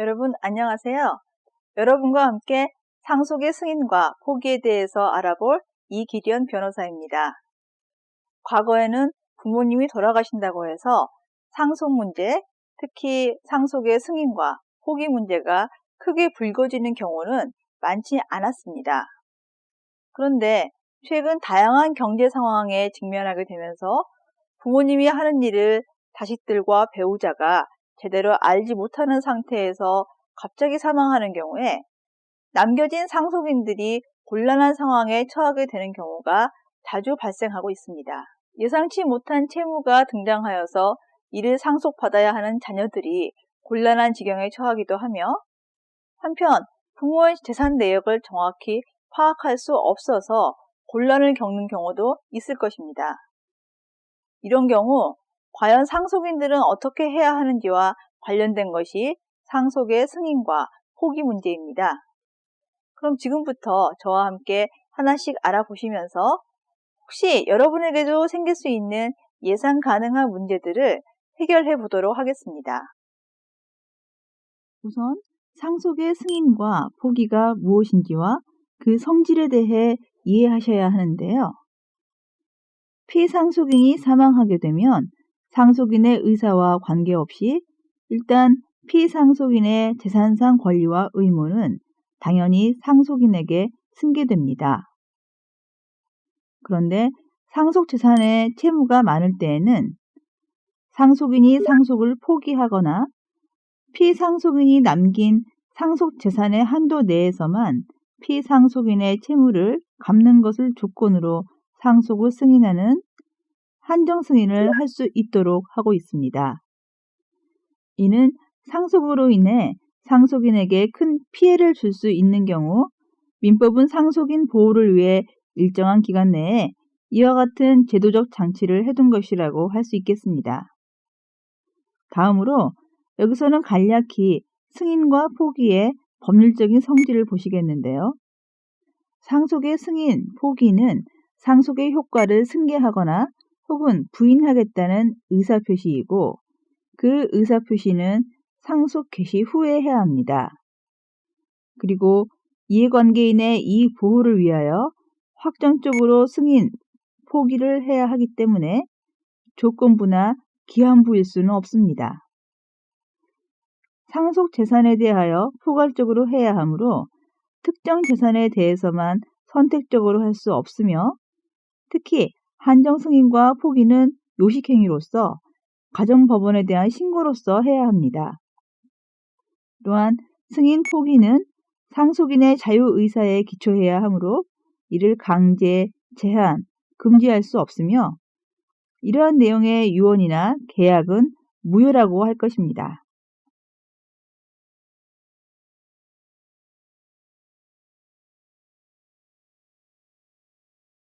여러분 안녕하세요. 여러분과 함께 상속의 승인과 포기에 대해서 알아볼 이기련 변호사입니다. 과거에는 부모님이 돌아가신다고 해서 상속 문제, 특히 상속의 승인과 포기 문제가 크게 불거지는 경우는 많지 않았습니다. 그런데 최근 다양한 경제 상황에 직면하게 되면서 부모님이 하는 일을 자식들과 배우자가 제대로 알지 못하는 상태에서 갑자기 사망하는 경우에 남겨진 상속인들이 곤란한 상황에 처하게 되는 경우가 자주 발생하고 있습니다. 예상치 못한 채무가 등장하여서 이를 상속받아야 하는 자녀들이 곤란한 지경에 처하기도 하며, 한편 부모의 재산 내역을 정확히 파악할 수 없어서 곤란을 겪는 경우도 있을 것입니다. 이런 경우 과연 상속인들은 어떻게 해야 하는지와 관련된 것이 상속의 승인과 포기 문제입니다. 그럼 지금부터 저와 함께 하나씩 알아보시면서 혹시 여러분에게도 생길 수 있는 예상 가능한 문제들을 해결해 보도록 하겠습니다. 우선 상속의 승인과 포기가 무엇인지와 그 성질에 대해 이해하셔야 하는데요. 피상속인이 사망하게 되면 상속인의 의사와 관계없이 일단 피상속인의 재산상 권리와 의무는 당연히 상속인에게 승계됩니다. 그런데 상속재산에 채무가 많을 때에는 상속인이 상속을 포기하거나 피상속인이 남긴 상속재산의 한도 내에서만 피상속인의 채무를 갚는 것을 조건으로 상속을 승인하는 한정승인을 할 수 있도록 하고 있습니다. 이는 상속으로 인해 상속인에게 큰 피해를 줄 수 있는 경우 민법은 상속인 보호를 위해 일정한 기간 내에 이와 같은 제도적 장치를 해둔 것이라고 할 수 있겠습니다. 다음으로 여기서는 간략히 승인과 포기의 법률적인 성질을 보시겠는데요. 상속의 승인, 포기는 상속의 효과를 승계하거나 혹은 부인하겠다는 의사표시이고, 그 의사표시는 상속 개시 후에 해야 합니다. 그리고 이해관계인의 이익 보호를 위하여 확정적으로 승인, 포기를 해야 하기 때문에 조건부나 기한부일 수는 없습니다. 상속 재산에 대하여 포괄적으로 해야 하므로 특정 재산에 대해서만 선택적으로 할 수 없으며, 특히 한정승인과 포기는 요식행위로서 가정법원에 대한 신고로서 해야 합니다. 또한 승인, 포기는 상속인의 자유의사에 기초해야 하므로 이를 강제, 제한, 금지할 수 없으며, 이러한 내용의 유언이나 계약은 무효라고 할 것입니다.